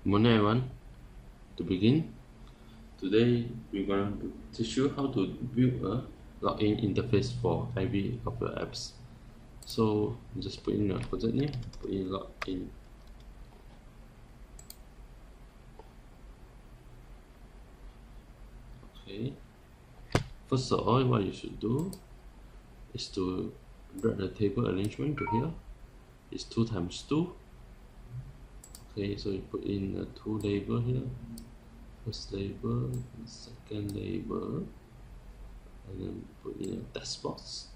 Morning everyone. To begin, today we're going to teach you how to build a login interface for every of your apps. So just put in your project name, put in login. Okay. First of all, what you should do is to drag the table arrangement to here. It's 2 times 2. Okay, so you put in a 2 label here. First label, second label, and then put in a text box,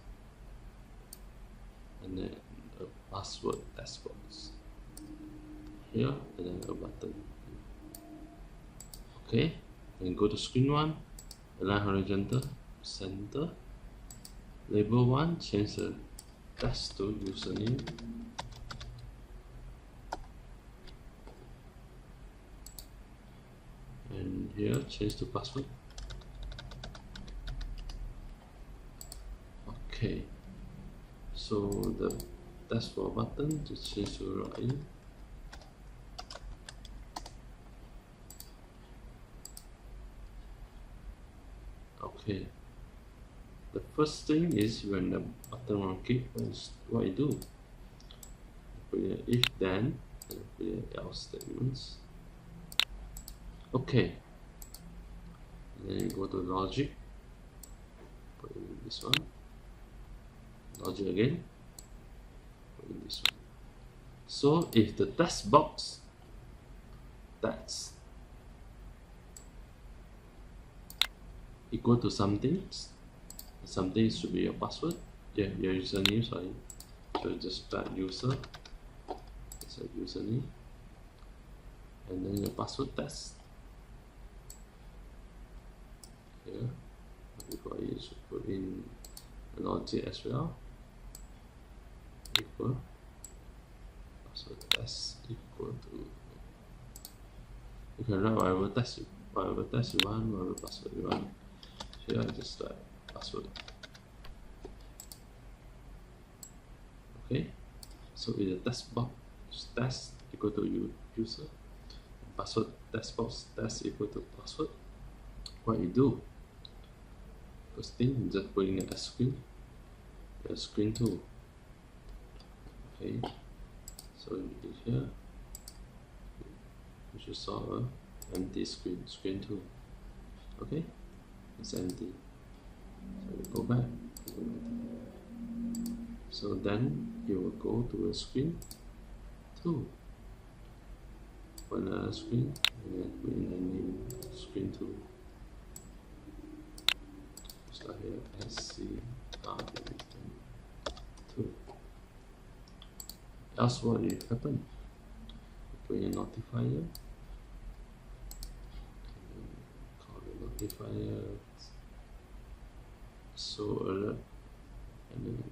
and then a password text box here, and then a button. Okay, and go to screen 1, align horizontal, center. Label 1, change the text to username. And here change to password. Okay, so the text for button to change to login. Okay, the first thing is when the button on click, what you do? Put in if then, and put in else statements. Okay, then you go to logic, put in this one, logic again, put in this one. So if the text box text equal to something should be your password, yeah, your username, sorry. So just type user, it's a username, and then your password text. Here, before you should put in logic as well, equal password text equal to, you can write whatever text you want, whatever password you want. Here I just type password. Okay, so in the text box text equal to user, password text box text equal to password, what you do? First thing, just put in a screen, the screen 2. Okay, so in here you should saw a empty screen 2. Okay, it's empty. So you go back. So then you will go to a screen 2. Open a screen and then put in the name screen 2. Start here SCR2. Else what will happen? Put in a notifier. Call the notifier show alert, and then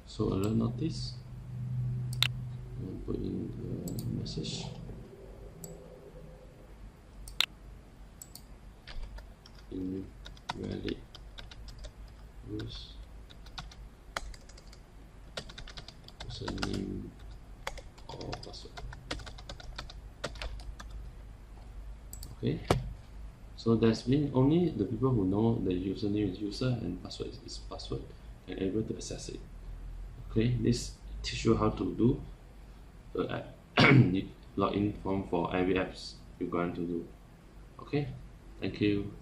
show alert notice, and put in the message. Invalid use username or password. Okay, so that's mean only the people who know the username is user and password is password can able to access it. Okay, this teach you how to do the login form for every apps you're going to do. Okay, thank you.